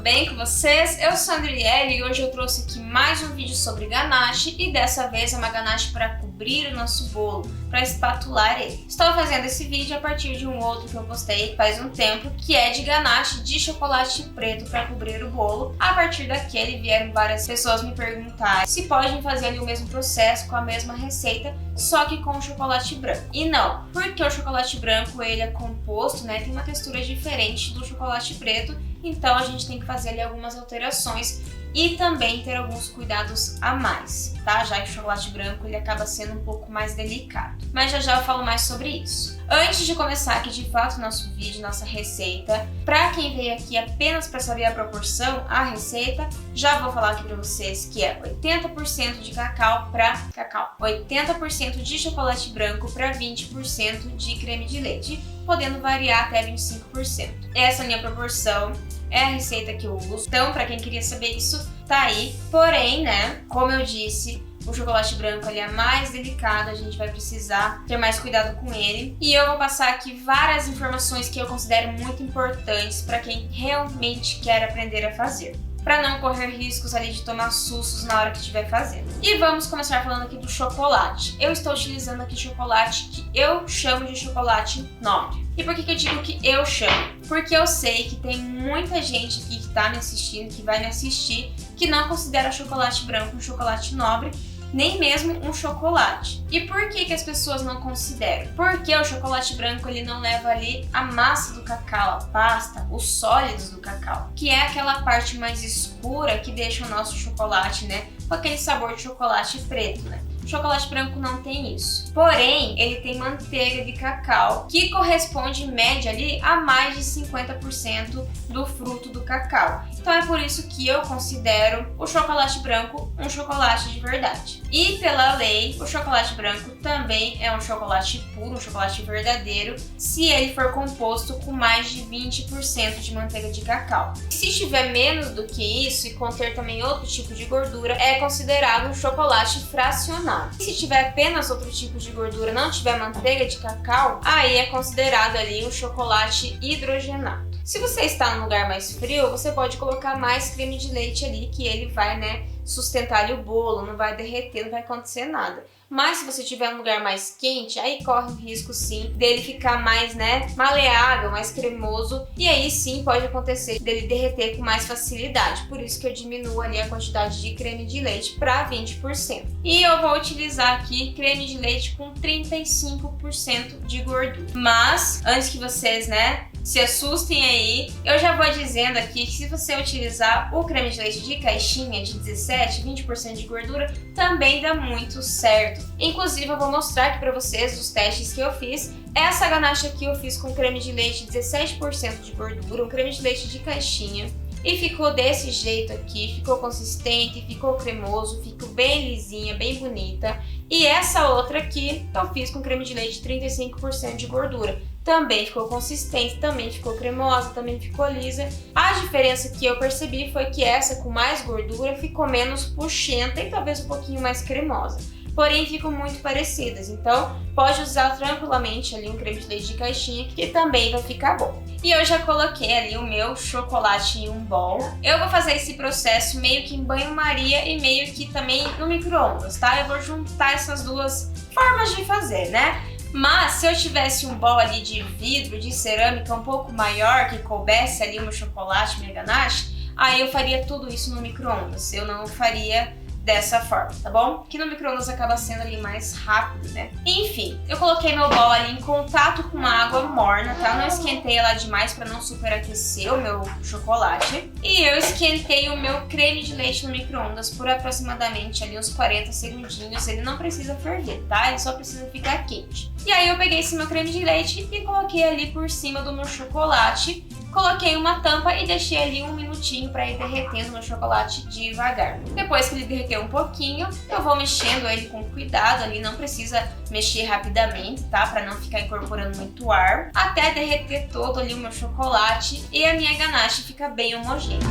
bem com vocês? Eu sou a Andriele e hoje eu trouxe aqui mais um vídeo sobre ganache e dessa vez é uma ganache para cobrir o nosso bolo, para espatular ele. Estou fazendo esse vídeo a partir de um outro que eu postei faz um tempo, que é de ganache de chocolate preto para cobrir o bolo. A partir daquele vieram várias pessoas me perguntar se podem fazer ali o mesmo processo com a mesma receita, só que com o chocolate branco. E não, porque o chocolate branco ele é composto, né, tem uma textura diferente do chocolate preto, então a gente tem que fazer ali algumas alterações e também ter alguns cuidados a mais, tá? Já que o chocolate branco ele acaba sendo um pouco mais delicado. Mas já eu falo mais sobre isso. Antes de começar aqui de fato o nosso vídeo, nossa receita, para quem veio aqui apenas para saber a proporção, a receita, já vou falar aqui para vocês que é 80% de cacau para cacau, 80% de chocolate branco para 20% de creme de leite, podendo variar até 25%. Essa é a minha proporção. É a receita que eu uso, então para quem queria saber isso, tá aí. Porém, né, como eu disse, o chocolate branco ele é mais delicado, a gente vai precisar ter mais cuidado com ele. E eu vou passar aqui várias informações que eu considero muito importantes para quem realmente quer aprender a fazer, para não correr riscos ali de tomar sustos na hora que estiver fazendo. E vamos começar falando aqui do chocolate. Eu estou utilizando aqui chocolate que eu chamo de chocolate nobre. E por que eu digo que eu chamo? Porque eu sei que tem muita gente aqui que tá me assistindo, que vai me assistir, que não considera chocolate branco um chocolate nobre, nem mesmo um chocolate. E por que as pessoas não consideram? Porque o chocolate branco ele não leva ali a massa do cacau, a pasta, os sólidos do cacau, que é aquela parte mais escura que deixa o nosso chocolate, né, com aquele sabor de chocolate preto, né? O chocolate branco não tem isso. Porém, ele tem manteiga de cacau, que corresponde em média ali a mais de 50% do fruto do cacau. Então é por isso que eu considero o chocolate branco um chocolate de verdade. E pela lei, o chocolate branco também é um chocolate puro, um chocolate verdadeiro, se ele for composto com mais de 20% de manteiga de cacau. E se tiver menos do que isso e conter também outro tipo de gordura, é considerado um chocolate fracionado. E se tiver apenas outro tipo de gordura, não tiver manteiga de cacau, aí é considerado ali um chocolate hidrogenado. Se você está num lugar mais frio, você pode colocar mais creme de leite ali, que ele vai, né, sustentar ali o bolo, não vai derreter, não vai acontecer nada. Mas se você estiver num lugar mais quente, aí corre o risco sim dele ficar mais, né, maleável, mais cremoso, e aí sim pode acontecer dele derreter com mais facilidade. Por isso que eu diminuo ali a quantidade de creme de leite para 20%. E eu vou utilizar aqui creme de leite com 35% de gordura. Mas antes que vocês, né, se assustem aí, eu já vou dizendo aqui que se você utilizar o creme de leite de caixinha de 17, 20% de gordura, também dá muito certo. Inclusive eu vou mostrar aqui pra vocês os testes que eu fiz. Essa ganache aqui eu fiz com creme de leite 17% de gordura, um creme de leite de caixinha. E ficou desse jeito aqui, ficou consistente, ficou cremoso, ficou bem lisinha, bem bonita. E essa outra aqui eu fiz com creme de leite 35% de gordura. Também ficou consistente, também ficou cremosa, também ficou lisa. A diferença que eu percebi foi que essa com mais gordura ficou menos puxenta e talvez um pouquinho mais cremosa. Porém, ficam muito parecidas, então pode usar tranquilamente ali um creme de leite de caixinha que também vai ficar bom. E eu já coloquei ali o meu chocolate em um bowl. Eu vou fazer esse processo meio que em banho-maria e meio que também no micro-ondas, tá? Eu vou juntar essas duas formas de fazer, né? Mas se eu tivesse um bowl ali de vidro, de cerâmica um pouco maior, que coubesse ali o meu chocolate, minha ganache, aí eu faria tudo isso no micro-ondas. Eu não faria dessa forma, tá bom? Que no micro-ondas acaba sendo ali mais rápido, né? Enfim, eu coloquei meu bowl ali em contato com uma água morna, tá? Não esquentei ela demais para não superaquecer o meu chocolate. E eu esquentei o meu creme de leite no micro-ondas por aproximadamente ali uns 40 segundinhos. Ele não precisa ferver, tá? Ele só precisa ficar quente. E aí eu peguei esse meu creme de leite e coloquei ali por cima do meu chocolate. Coloquei uma tampa e deixei ali um minutinho para ir derretendo meu chocolate devagar. Depois que ele derreteu um pouquinho, eu vou mexendo ele com cuidado ali, não precisa mexer rapidamente, tá? Para não ficar incorporando muito ar, até derreter todo ali o meu chocolate e a minha ganache fica bem homogênea.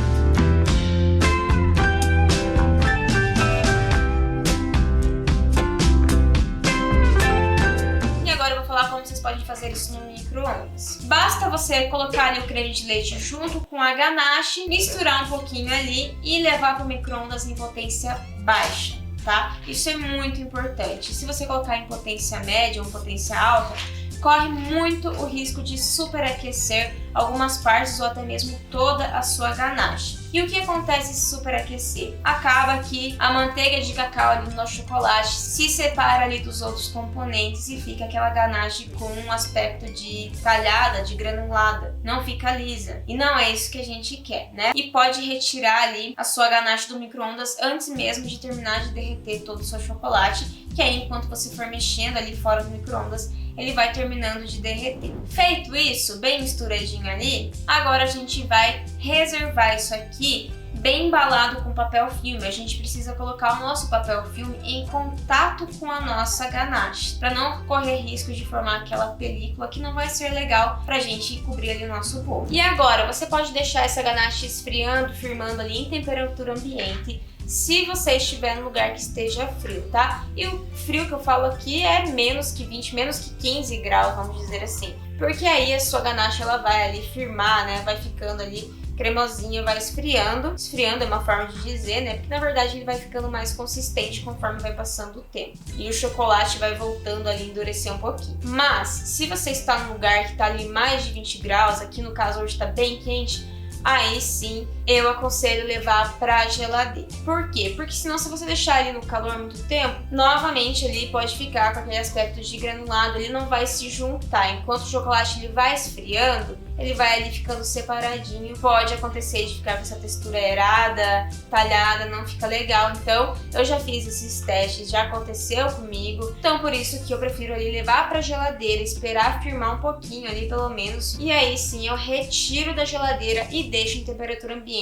E agora eu vou falar como vocês pode fazer isso no micro-ondas. Basta você colocar ali o creme de leite junto com a ganache, misturar um pouquinho ali e levar para o micro-ondas em potência baixa, tá? Isso é muito importante. Se você colocar em potência média ou potência alta, corre muito o risco de superaquecer algumas partes ou até mesmo toda a sua ganache. E o que acontece se superaquecer? Acaba que a manteiga de cacau ali no nosso chocolate se separa ali dos outros componentes e fica aquela ganache com um aspecto de talhada, de granulada. Não fica lisa. E não é isso que a gente quer, né? E pode retirar ali a sua ganache do micro-ondas antes mesmo de terminar de derreter todo o seu chocolate, que aí enquanto você for mexendo ali fora do micro-ondas, ele vai terminando de derreter. Feito isso, bem misturadinho ali, agora a gente vai reservar isso aqui bem embalado com papel filme. A gente precisa colocar o nosso papel filme em contato com a nossa ganache, para não correr risco de formar aquela película que não vai ser legal pra gente cobrir ali o nosso bolo. E agora, você pode deixar essa ganache esfriando, firmando ali em temperatura ambiente, se você estiver num lugar que esteja frio, tá? E o frio que eu falo aqui é menos que 20, menos que 15 graus, vamos dizer assim. Porque aí a sua ganache ela vai ali firmar, né? Vai ficando ali cremosinha, vai esfriando. Esfriando é uma forma de dizer, né? Porque na verdade ele vai ficando mais consistente conforme vai passando o tempo. E o chocolate vai voltando ali a endurecer um pouquinho. Mas, se você está num lugar que está ali mais de 20 graus, aqui no caso hoje está bem quente, aí sim eu aconselho levar pra geladeira. Por quê? Porque senão, se você deixar ele no calor muito tempo, novamente ele pode ficar com aquele aspecto de granulado, ele não vai se juntar. Enquanto o chocolate ele vai esfriando, ele vai ali ficando separadinho. Pode acontecer de ficar com essa textura aerada, talhada, não fica legal. Então, eu já fiz esses testes, já aconteceu comigo. Então, por isso que eu prefiro ali levar pra geladeira, esperar firmar um pouquinho ali, pelo menos. E aí sim, eu retiro da geladeira e deixo em temperatura ambiente.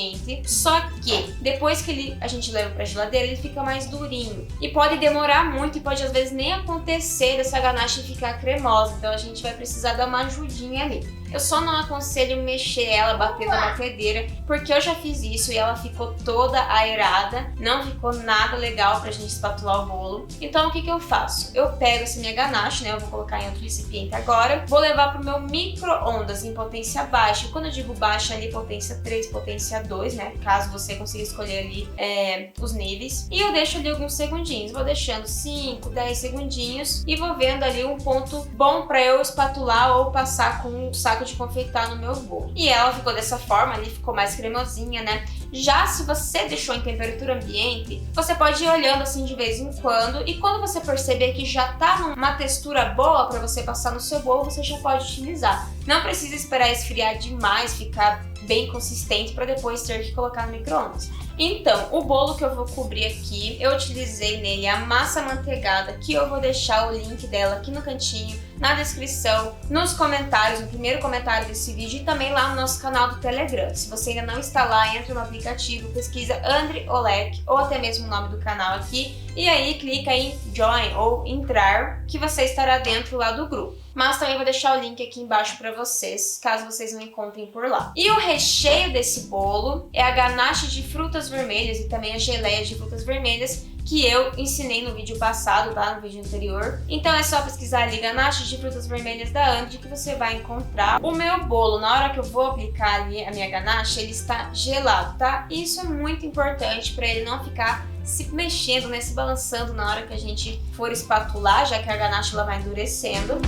Só que, depois que a gente leva pra geladeira, ele fica mais durinho. E pode demorar muito e pode às vezes nem acontecer dessa ganache ficar cremosa. Então, a gente vai precisar dar uma ajudinha ali. Eu só não aconselho mexer ela, bater na batedeira, porque eu já fiz isso e ela ficou toda aerada, não ficou nada legal pra gente espatular o bolo. Então o que eu faço? Eu pego essa minha ganache, né, eu vou colocar em outro recipiente agora, vou levar pro meu micro-ondas em potência baixa. Quando eu digo baixa ali, potência 3, potência 2, né, caso você consiga escolher ali os níveis. E eu deixo ali alguns segundinhos, vou deixando 5, 10 segundinhos e vou vendo ali um ponto bom pra eu espatular ou passar com um saco de confeitar no meu bolo. E ela ficou dessa forma, ali ficou mais cremosinha, né? Já se você deixou em temperatura ambiente, você pode ir olhando assim de vez em quando, e quando você perceber que já tá numa textura boa para você passar no seu bolo, você já pode utilizar. Não precisa esperar esfriar demais, ficar bem consistente para depois ter que colocar no micro-ondas. Então, o bolo que eu vou cobrir aqui, eu utilizei nele a massa amanteigada, que eu vou deixar o link dela aqui no cantinho, na descrição, nos comentários, no primeiro comentário desse vídeo e também lá no nosso canal do Telegram. Se você ainda não está lá, entra no aplicativo, pesquisa André Olek ou até mesmo o nome do canal aqui e aí clica em Join ou Entrar, que você estará dentro lá do grupo. Mas também vou deixar o link aqui embaixo para vocês, caso vocês não encontrem por lá. E o recheio desse bolo é a ganache de frutas vermelhas e também a geleia de frutas vermelhas, que eu ensinei no vídeo passado, tá? No vídeo anterior. Então é só pesquisar ali ganache de frutas vermelhas da André que você vai encontrar. O meu bolo, na hora que eu vou aplicar ali a minha ganache, ele está gelado, tá? Isso é muito importante para ele não ficar se mexendo, né? Se balançando na hora que a gente for espatular, já que a ganache ela vai endurecendo.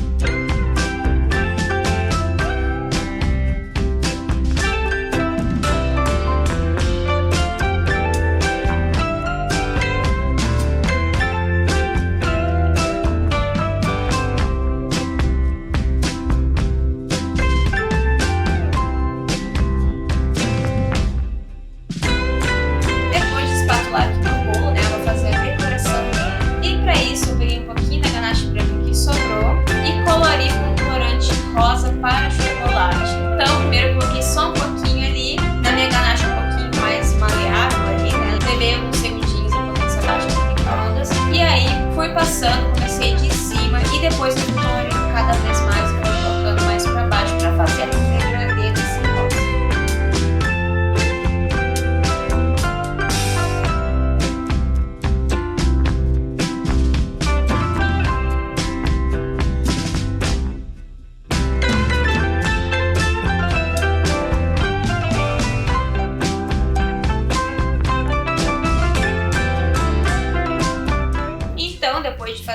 Sobrou e colori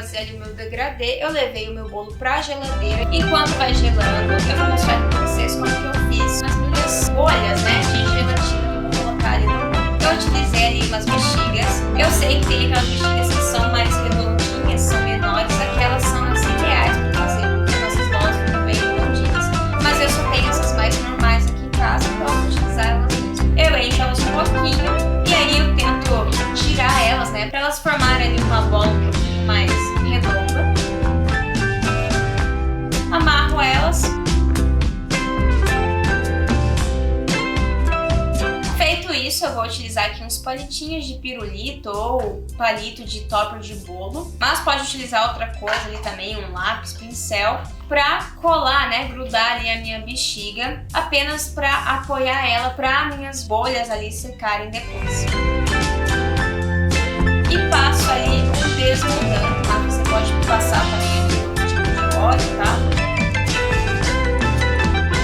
fazer ali o meu degradê, eu levei o meu bolo pra geladeira. Enquanto vai gelando, eu vou mostrar aqui pra vocês como que eu fiz as minhas bolhas, né, de gelatina que eu vou colocar ali no bolo. Eu utilizei ali umas bexigas. Eu sei que tem aquelas bexigas que são mais redondinhas, são menores, aquelas são assim reais pra fazer, porque nossas bolas ficam bem redondinhas. Mas eu só tenho essas mais normais aqui em casa, então eu vou utilizar elas mesmo. Eu encho elas um pouquinho e aí eu tento tirar elas, né, pra elas formarem ali uma bola um pouquinho mais redonda. Amarro elas. Feito isso, eu vou utilizar aqui uns palitinhos de pirulito ou palito de topper de bolo, mas pode utilizar outra coisa ali também, um lápis, pincel, pra colar, né, grudar ali a minha bexiga, apenas pra apoiar ela, pra minhas bolhas ali secarem depois. E passo ali um desmoldando, tá? Você pode passar também outro tipo de óleo, tá?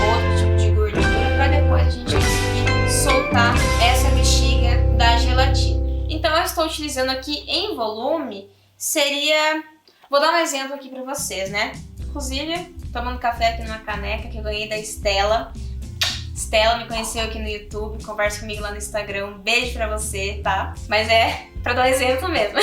Outro tipo de gordura, pra depois a gente conseguir soltar essa bexiga da gelatina. Então eu estou utilizando aqui em volume, seria... Vou dar um exemplo aqui pra vocês, né? Inclusive, tomando café aqui numa caneca que eu ganhei da Estela. Estela me conheceu aqui no YouTube, conversa comigo lá no Instagram, um beijo pra você, tá? Mas é pra dar um exemplo mesmo.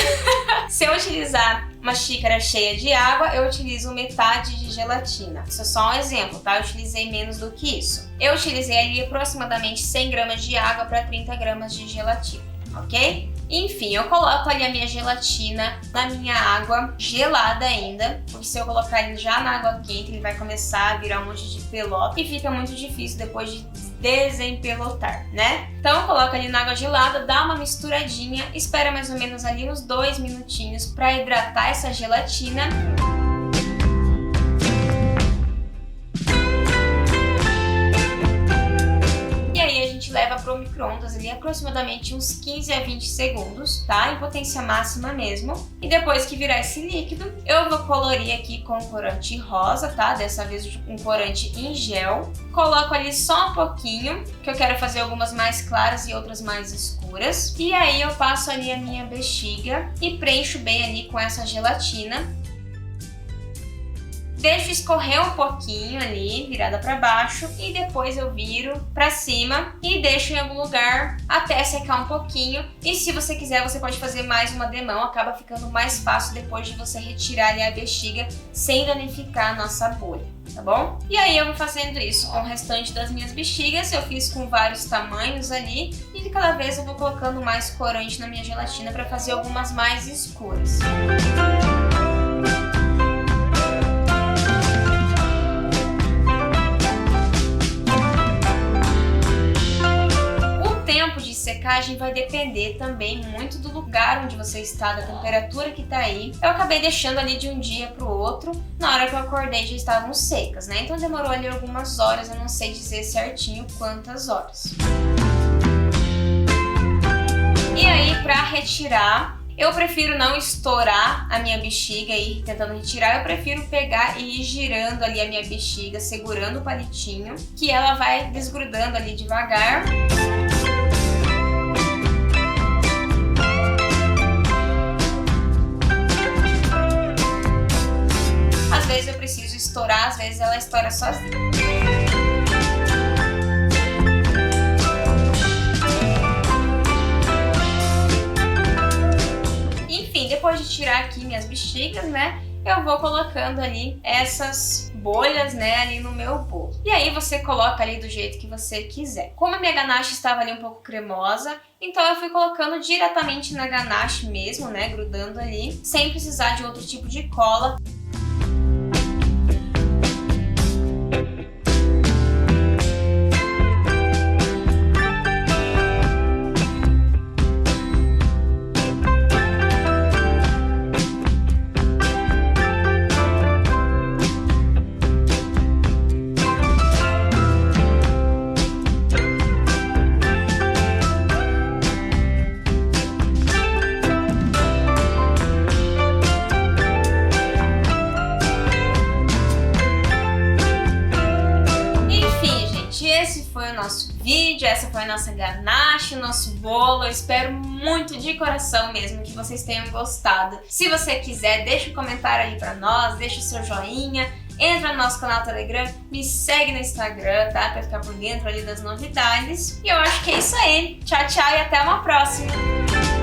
Se eu utilizar uma xícara cheia de água, eu utilizo metade de gelatina. Isso é só um exemplo, tá? Eu utilizei menos do que isso. Eu utilizei ali aproximadamente 100 gramas de água para 30 gramas de gelatina, ok? Enfim, eu coloco ali a minha gelatina na minha água gelada ainda, porque se eu colocar ele já na água quente, ele vai começar a virar um monte de pelota e fica muito difícil depois de desempelotar, né? Então eu coloco ali na água gelada, dá uma misturadinha, espera mais ou menos ali uns 2 minutinhos para hidratar essa gelatina. Leva para o micro-ondas ali aproximadamente uns 15 a 20 segundos, tá? Em potência máxima mesmo. E depois que virar esse líquido, eu vou colorir aqui com corante rosa, tá? Dessa vez um corante em gel. Coloco ali só um pouquinho, que eu quero fazer algumas mais claras e outras mais escuras. E aí eu passo ali a minha bexiga e preencho bem ali com essa gelatina. Deixo escorrer um pouquinho ali, virada para baixo, e depois eu viro para cima e deixo em algum lugar até secar um pouquinho. E se você quiser, você pode fazer mais uma demão, acaba ficando mais fácil depois de você retirar ali a bexiga sem danificar a nossa bolha, tá bom? E aí eu vou fazendo isso com o restante das minhas bexigas, eu fiz com vários tamanhos ali, e de cada vez eu vou colocando mais corante na minha gelatina para fazer algumas mais escuras. Secagem vai depender também muito do lugar onde você está, da temperatura que tá aí. Eu acabei deixando ali de um dia pro outro, na hora que eu acordei já estavam secas, né? Então demorou ali algumas horas, eu não sei dizer certinho quantas horas. E aí, pra retirar, eu prefiro não estourar a minha bexiga e ir tentando retirar, eu prefiro pegar e ir girando ali a minha bexiga, segurando o palitinho, que ela vai desgrudando ali devagar. Às vezes eu preciso estourar, às vezes ela estoura sozinha. Enfim, depois de tirar aqui minhas bexigas, né, eu vou colocando ali essas bolhas, né, ali no meu bolo. E aí você coloca ali do jeito que você quiser. Como a minha ganache estava ali um pouco cremosa, então eu fui colocando diretamente na ganache mesmo, né, grudando ali, sem precisar de outro tipo de cola. esse foi o nosso vídeo, essa foi a nossa ganache, o nosso bolo. Eu espero muito de coração mesmo que vocês tenham gostado. Se você quiser, deixa um comentário ali pra nós, deixa o seu joinha, entra no nosso canal Telegram, me segue no Instagram, tá? Pra ficar por dentro ali das novidades. E eu acho que é isso aí. Tchau, tchau e até uma próxima!